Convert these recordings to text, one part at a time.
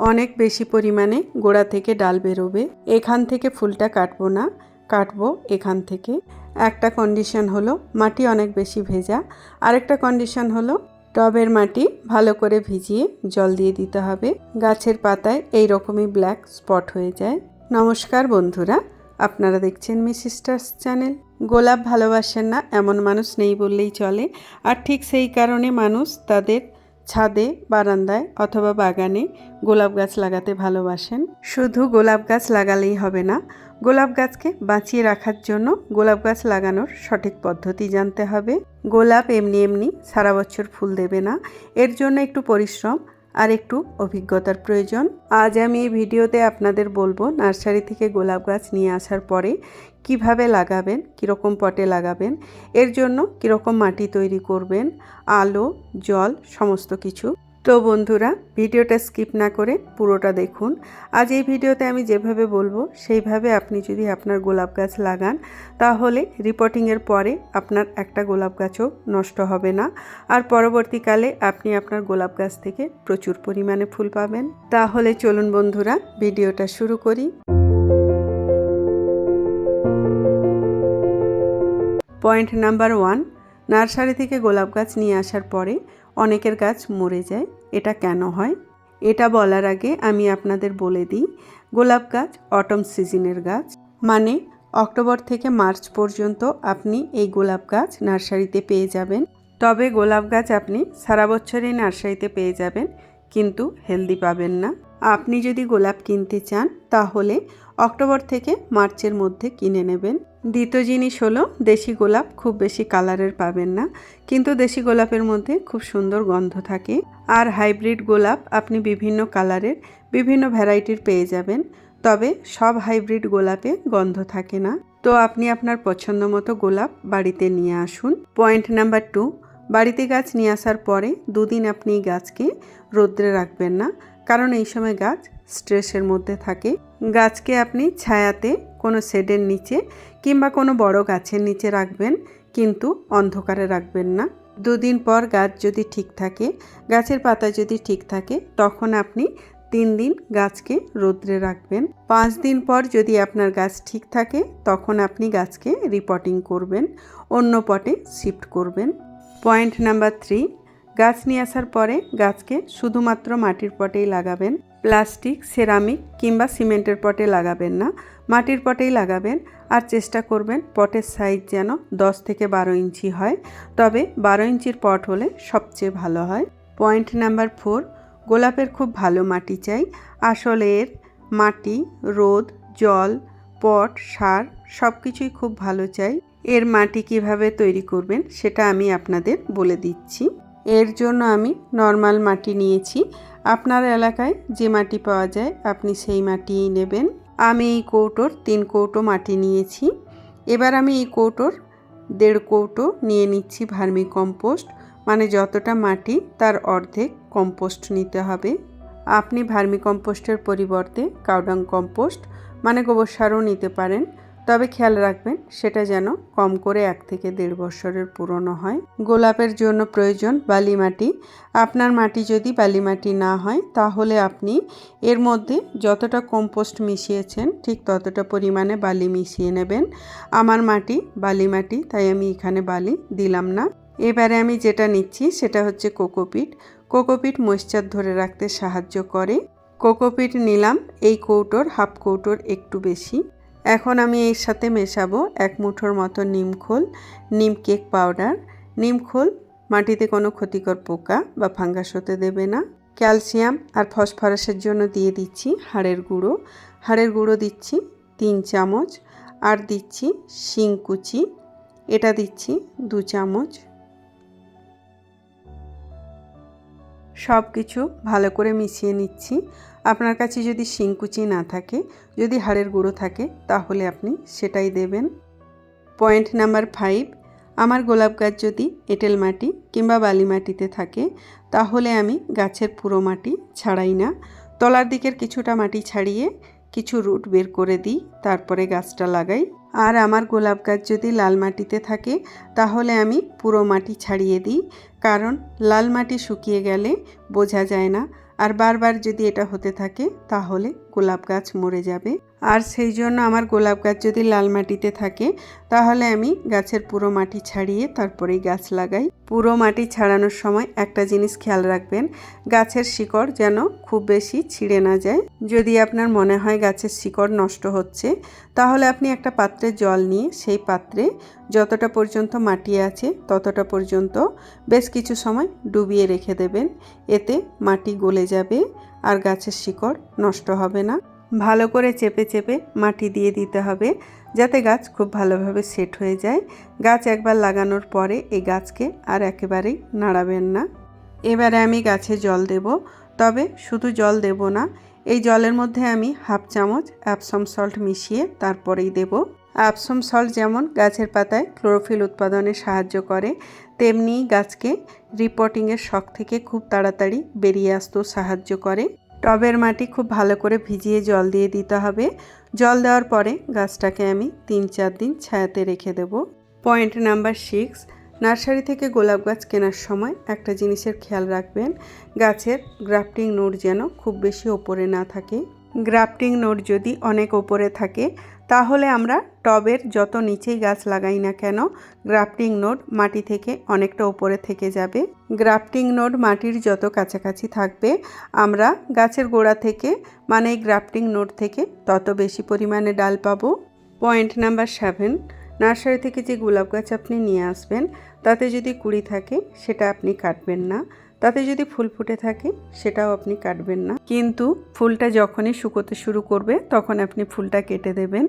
অনেক বেশি পরিমাণে গোড়া থেকে ডাল বেরোবে। এখান থেকে ফুলটা কাটবো না, কাটবো এখান থেকে। একটা কন্ডিশন হলো মাটি অনেক বেশি ভেজা, আরেকটা কন্ডিশন হলো টবের মাটি ভালো করে ভিজিয়ে জল দিয়ে দিতে হবে। গাছের পাতায় এই রকমই ব্ল্যাক স্পট হয়ে যায়। নমস্কার বন্ধুরা, আপনারা দেখছেন মিসিস্টার্স চ্যানেল। গোলাপ ভালোবাসেন না এমন মানুষ নেই বললেই চলে। আর ঠিক সেই কারণে মানুষ তাদের ছাদে, বারান্দায় অথবা বাগানে গোলাপ গাছ লাগাতে ভালোবাসেন। শুধু গোলাপ গাছ লাগালেই হবে না, গোলাপ গাছকে বাঁচিয়ে রাখার জন্য গোলাপ গাছ লাগানোর সঠিক পদ্ধতি জানতে হবে। গোলাপ এমনি এমনি সারা বছর ফুল দেবে না, এর জন্য একটু পরিশ্রম আর একটু অভিজ্ঞতার প্রয়োজন। আজ আমি এই ভিডিওতে আপনাদের বলবো নার্সারি থেকে গোলাপ গাছ নিয়ে আসার পরে কিভাবে লাগাবেন, কীরকম পটে লাগাবেন, এর জন্য কীরকম মাটি তৈরি করবেন, আলো, জল, সমস্ত কিছু। তো বন্ধুরা, ভিডিওটা স্কিপ না করে পুরোটা দেখুন। আজ এই ভিডিওতে আমি যেভাবে বলবো সেইভাবে আপনি যদি আপনার গোলাপ গাছ লাগান, তাহলে রিপোর্টিংয়ের পরে আপনার একটা গোলাপ গাছও নষ্ট হবে না। আর পরবর্তীকালে আপনি আপনার গোলাপ গাছ থেকে প্রচুর পরিমাণে ফুল পাবেন। তাহলে চলুন বন্ধুরা, ভিডিওটা শুরু করি। পয়েন্ট নাম্বার 1, নার্সারি থেকে গোলাপ গাছ নিয়ে আসার পরে অনেকের গাছ মরে যায়। এটা কেন হয়? এটা বলার আগে আমি আপনাদের বলে দিই, গোলাপ গাছ অটম সিজনের গাছ, মানে অক্টোবর থেকে মার্চ পর্যন্ত আপনি এই গোলাপ গাছ নার্সারিতে পেয়ে যাবেন। তবে গোলাপ গাছ আপনি সারা বছরই নার্সারিতে পেয়ে যাবেন, কিন্তু হেলদি পাবেন না। আপনি যদি গোলাপ কিনতে চান তাহলে অক্টোবর থেকে মার্চের মধ্যে কিনে নেবেন। দ্বিতীয় জিনিস হলো, দেশি গোলাপ খুব বেশি কালারের পাবেন না, কিন্তু দেশি গোলাপের মধ্যে খুব সুন্দর গন্ধ থাকে। আর হাইব্রিড গোলাপ আপনি বিভিন্ন কালারের, বিভিন্ন ভ্যারাইটির পেয়ে যাবেন, তবে সব হাইব্রিড গোলাপে গন্ধ থাকে না। তো আপনি আপনার পছন্দ মতো গোলাপ বাড়িতে নিয়ে আসুন। পয়েন্ট নাম্বার 2, বাড়িতে গাছ নিয়ে আসার পরে 2 দিন আপনি গাছকে রোদ্রে রাখবেন না, কারণ এই সময় গাছ স্ট্রেসের মধ্যে থাকে। গাছকে আপনি ছায়াতে, কোনো শেডের নিচে কিংবা কোনো বড় গাছের নিচে রাখবেন, কিন্তু অন্ধকারে রাখবেন না। 2 দিন পর গাছ যদি ঠিক থাকে, গাছের পাতা যদি ঠিক থাকে, তখন আপনি 3 দিন গাছকে রোদ্রে রাখবেন। 5 দিন পর যদি আপনার গাছ ঠিক থাকে, তখন আপনি গাছকে রিপোর্টিং করবেন, অন্য পটে শিফট করবেন। পয়েন্ট নাম্বার 3, গাছ নিয়ে আসার পরে গাছকে শুধুমাত্র মাটির পটেই লাগাবেন। প্লাস্টিক, সেরামিক কিংবা সিমেন্টের পটে লাগাবেন না, মাটির পটেই লাগাবেন। আর চেষ্টা করবেন পটের সাইজ যেন 10 থেকে 12 ইঞ্চি হয়, তবে 12 ইঞ্চির পট হলে সবচেয়ে ভালো হয়। পয়েন্ট নাম্বার 4, গোলাপের খুব ভালো মাটি চাই। আসলে এর মাটি, রোদ, জল, পট, সার সব কিছুই খুব ভালো চাই। এর মাটি কিভাবে তৈরি করবেন সেটা আমি আপনাদের বলে দিচ্ছি। এর জন্য আমি নর্মাল মাটি নিয়েছি। আপনার এলাকায় যে মাটি পাওয়া যায় আপনি সেই মাটিই নেবেন। আমি এই কৌটোর 3 কৌটো মাটি নিয়েছি। এবার আমি এই কৌটোর 1.5 কৌটো নিয়ে নিচ্ছি ভার্মি কম্পোস্ট, মানে যতটা মাটি তার অর্ধেক কম্পোস্ট নিতে হবে। আপনি ভার্মি কম্পোস্টের পরিবর্তে কাউডাং কম্পোস্ট মানে গোবর সারও নিতে পারেন, তবে খেয়াল রাখবেন সেটা যেন কম করে 1 থেকে 1.5 বছরের পুরনো হয়। গোলাপের জন্য প্রয়োজন বালি মাটি। আপনার মাটি যদি বালি মাটি না হয়, তাহলে আপনি এর মধ্যে যতটা কম্পোস্ট মিশিয়েছেন ঠিক ততটা পরিমাণে বালি মিশিয়ে নেবেন। আমার মাটি বালি মাটি, তাই আমি এখানে বালি দিলাম না। এবারে আমি যেটা নিচ্ছি সেটা হচ্ছে কোকোপিট। কোকোপিট ময়েশ্চার ধরে রাখতে সাহায্য করে। কোকোপিট নিলাম এই কৌটোর হাফ কৌটোর একটু বেশি। এখন আমি এর সাথে মেশাবো 1 মুঠোর মতো নিমখোল, নিম কেক পাউডার। নিমখোল মাটিতে কোনো ক্ষতিকর পোকা বা ফাঙ্গাস হতে দেবে না। ক্যালসিয়াম আর ফসফরাসের জন্য দিয়ে দিচ্ছি হাড়ের গুঁড়ো। হাড়ের গুঁড়ো দিচ্ছি 3 চামচ, আর দিচ্ছি শিংকুচি, এটা দিচ্ছি 2 চামচ। সব কিছু ভালো করে মিশিয়ে নিচ্ছি। আপনার কাছে যদি শিংকুচি না থাকে, যদি হাড়ের গুঁড়ো থাকে, তাহলে আপনি সেটাই দেবেন। পয়েন্ট নাম্বার 5, আমার গোলাপ গাছ যদি এঁটেল মাটি কিংবা বালি মাটিতে থাকে, তাহলে আমি গাছের পুরো মাটি ছাড়াই না, তলার দিকের কিছুটা মাটি ছাড়িয়ে কিছু রুট বের করে দিই, তারপরে গাছটা লাগাই। আর আমার গোলাপ গাছ যদি লাল মাটিতে থাকে, তাহলে আমি পুরো মাটি ছাড়িয়ে দিই, কারণ লাল মাটি শুকিয়ে গেলে বোঝা যায় না আর বারবার যদি এটা হতে থাকে তাহলে গোলাপ গাছ মরে যাবে। আর সেই জন্য আমার গোলাপ গাছ যদি লাল মাটিতে থাকে তাহলে আমি গাছের পুরো মাটি ছাড়িয়ে তারপরেই গাছ লাগাই। পুরো মাটি ছাড়ানোর সময় একটা জিনিস খেয়াল রাখবেন, গাছের শিকড় যেন খুব বেশি ছিঁড়ে না যায়। যদি আপনার মনে হয় গাছের শিকড় নষ্ট হচ্ছে তাহলে আপনি একটা পাত্রে জল নিয়ে সেই পাত্রে যতটা পর্যন্ত মাটি আছে ততটা পর্যন্ত বেশ কিছু সময় ডুবিয়ে রেখে দেবেন। এতে মাটি গলে যাবে আর গাছের শিকড় নষ্ট হবে না। ভালো করে চেপে চেপে মাটি দিয়ে দিতে হবে যাতে গাছ খুব ভালোভাবে সেট হয়ে যায়। গাছ একবার লাগানোর পরে এই গাছকে আর একেবারেই নাড়াবেন না। এবারে আমি গাছে জল দেব, তবে শুধু জল দেব না, এই জলের মধ্যে আমি হাফ চামচ অ্যাপসম সল্ট মিশিয়ে তারপরেই দেব। অ্যাপসম সল্ট যেমন গাছের পাতায় ক্লোরোফিল উৎপাদনে সাহায্য করে, তেমনি গাছকে রিপোর্টিংয়ের শক থেকে খুব তাড়াতাড়ি বেরিয়ে আসতেও সাহায্য করে। টবের মাটি খুব ভালো করে ভিজিয়ে জল দিয়ে দিতে হবে। জল দেওয়ার পরে গাছটাকে আমি 3-4 দিন ছায়াতে রেখে দেব। পয়েন্ট নাম্বার 6, নার্সারি থেকে গোলাপ গাছ কেনার সময় একটা জিনিসের খেয়াল রাখবেন, গাছের গ্রাফটিং নোড যেন খুব বেশি ওপরে না থাকে। গ্রাফটিং নোড যদি অনেক ওপরে থাকে তাহলে আমরা টবের যত নিচেই গাছ লাগাই না কেন গ্রাফটিং নোড মাটি থেকে অনেকটা ওপরে থেকে যাবে। গ্রাফটিং নোড মাটির যত কাছাকাছি থাকবে আমরা গাছের গোড়া থেকে মানে গ্রাফটিং নোড থেকে তত বেশি পরিমাণে ডাল পাবো। পয়েন্ট নাম্বার 7, নার্সারি থেকে যে গোলাপ গাছ আপনি নিয়ে আসবেন তাতে যদি কুঁড়ি থাকে সেটা আপনি কাটবেন না, তাতে যদি ফুল ফুটে থাকে সেটাও আপনি কাটবেন না, কিন্তু ফুলটা যখনই শুকোতে শুরু করবে তখন আপনি ফুলটা কেটে দেবেন।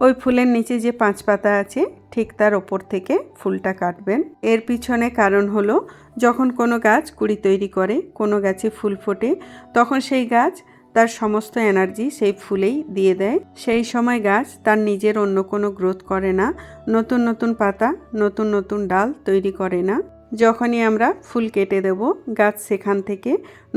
ওই ফুলের নিচে যে 5 পাতা আছে ঠিক তার ওপর থেকে ফুলটা কাটবেন। এর পিছনে কারণ হলো যখন কোনো গাছ কুঁড়ি তৈরি করে, কোনো গাছে ফুল ফোটে, তখন সেই গাছ তার সমস্ত এনার্জি সেই ফুলেই দিয়ে দেয়। সেই সময় গাছ তার নিজের অন্য কোনো গ্রোথ করে না, নতুন নতুন পাতা নতুন নতুন ডাল তৈরি করে না। যখনই আমরা ফুল কেটে দেব গাছ সেখান থেকে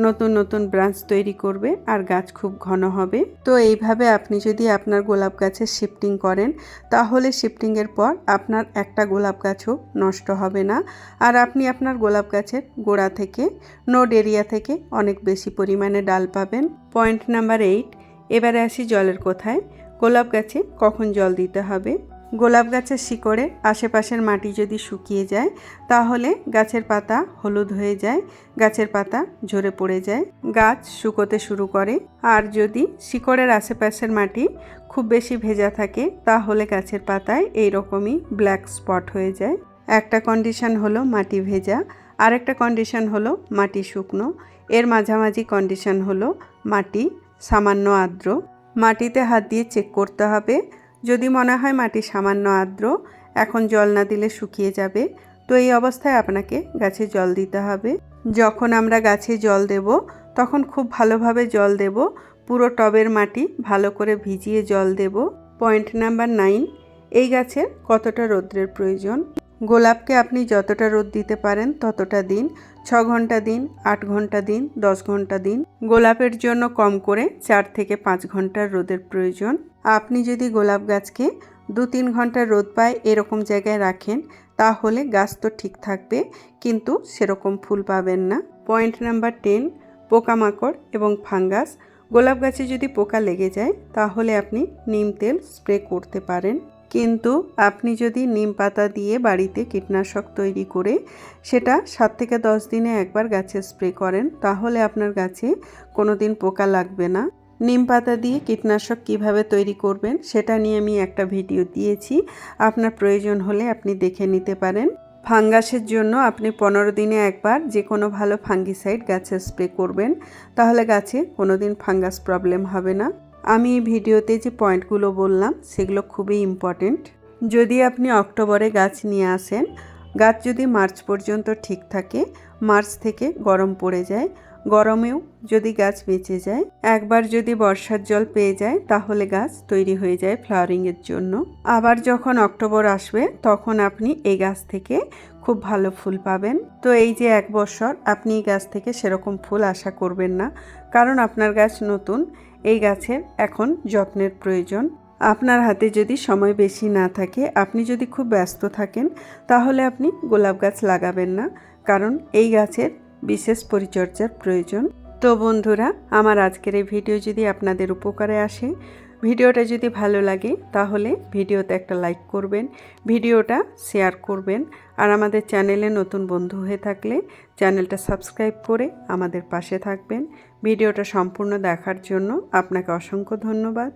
নতুন নতুন ব্রাঞ্চ তৈরি করবে আর গাছ খুব ঘন হবে। তো এইভাবে আপনি যদি আপনার গোলাপ গাছের শিফটিং করেন তাহলে শিফটিংয়ের পর আপনার একটা গোলাপ গাছও নষ্ট হবে না, আর আপনি আপনার গোলাপ গাছের গোড়া থেকে নোড এরিয়া থেকে অনেক বেশি পরিমাণে ডাল পাবেন। পয়েন্ট নাম্বার 8, এবারে আসি জলের কোথায়। গোলাপ গাছে কখন জল দিতে হবে। গোলাপ গাছের শিকড়ে আশেপাশের মাটি যদি শুকিয়ে যায় তাহলে গাছের পাতা হলুদ হয়ে যায়, গাছের পাতা ঝরে পড়ে যায়, গাছ শুকোতে শুরু করে। আর যদি শিকড়ের আশেপাশের মাটি খুব বেশি ভেজা থাকে তাহলে গাছের পাতায় এইরকমই ব্ল্যাক স্পট হয়ে যায়। একটা কন্ডিশন হলো মাটি ভেজা, আর একটা কন্ডিশন হলো মাটি শুকনো, এর মাঝামাঝি কন্ডিশন হলো মাটি সামান্য আর্দ্র। মাটিতে হাত দিয়ে চেক করতে হবে, যদি মনে হয় মাটি সামান্য আর্দ্র, এখন জল না দিলে শুকিয়ে যাবে, তো এই অবস্থায় আপনাকে গাছে জল দিতে হবে। যখন আমরা গাছে জল দেব তখন খুব ভালোভাবে জল দেব, পুরো টবের মাটি ভালো করে ভিজিয়ে জল দেব। পয়েন্ট নাম্বার 9, এই গাছের কতটা রৌদ্রের প্রয়োজন। গোলাপকে আপনি যতটা রোদ দিতে পারেন ততটা দিন, 6 ঘন্টা দিন, 8 ঘন্টা দিন, 10 ঘন্টা দিন। গোলাপের জন্য কম করে 4 থেকে 5 ঘন্টার রোদের প্রয়োজন। আপনি যদি গোলাপ গাছকে 2-3 ঘন্টা রোদ পায় এরকম জায়গায় রাখেন তাহলে গাছ তো ঠিক থাকবে কিন্তু সেরকম ফুল পাবেন না। পয়েন্ট নাম্বার 10, পোকামাকড় এবং ফাঙ্গাস। গোলাপ গাছে যদি পোকা লেগে যায় তাহলে আপনি নিম তেল স্প্রে করতে পারেন, কিন্তু আপনি যদি নিম পাতা দিয়ে বাড়িতে কীটনাশক তৈরি করে সেটা 7 থেকে 10 দিনে একবার গাছে স্প্রে করেন তাহলে আপনার গাছে কোনো দিন পোকা লাগবে না। নিম পাতা দিয়ে কীটনাশক কিভাবে তৈরি করবেন সেটা নিয়ে আমি একটা ভিডিও দিয়েছি, আপনার প্রয়োজন হলে আপনি দেখে নিতে পারেন। ফাঙ্গাসের জন্য আপনি 15 দিনে একবার যে কোনো ভালো ফাঙ্গিসাইড গাছে স্প্রে করবেন, তাহলে গাছে কোনো দিন ফাঙ্গাস প্রবলেম হবে না। আমি এই ভিডিওতে যে পয়েন্টগুলো বললাম সেগুলো খুবই ইম্পর্টেন্ট। যদি আপনি অক্টোবরে গাছ নিয়ে আসেন, গাছ যদি মার্চ পর্যন্ত ঠিক থাকে, মার্চ থেকে গরম পড়ে যায়, গরমেও যদি গাছ বেঁচে যায়, একবার যদি বর্ষার জল পেয়ে যায় তাহলে গাছ তৈরি হয়ে যায় ফ্লাওয়ারিংয়ের জন্য। আবার যখন অক্টোবর আসবে তখন আপনি এই গাছ থেকে খুব ভালো ফুল পাবেন। তো এই যে 1 বছর আপনি এই গাছ থেকে সেরকম ফুল আশা করবেন না, কারণ আপনার গাছ নতুন, এই গাছের এখন যত্নের প্রয়োজন। আপনার হাতে যদি সময় বেশি না থাকে, আপনি যদি খুব ব্যস্ত থাকেন তাহলে আপনি গোলাপ গাছ লাগাবেন না, কারণ এই গাছের বিশেষ পরিচর্যার প্রয়োজন। তো বন্ধুরা, আমার আজকের এই ভিডিও যদি আপনাদের উপকারে আসে, ভিডিওটা যদি ভালো লাগে তাহলে ভিডিওতে একটা লাইক করবেন, ভিডিওটা শেয়ার করবেন, আর আমাদের চ্যানেলে নতুন বন্ধু হয়ে থাকলে চ্যানেলটা সাবস্ক্রাইব করে আমাদের পাশে থাকবেন। ভিডিওটা সম্পূর্ণ দেখার জন্য আপনাকে অসংখ্য ধন্যবাদ।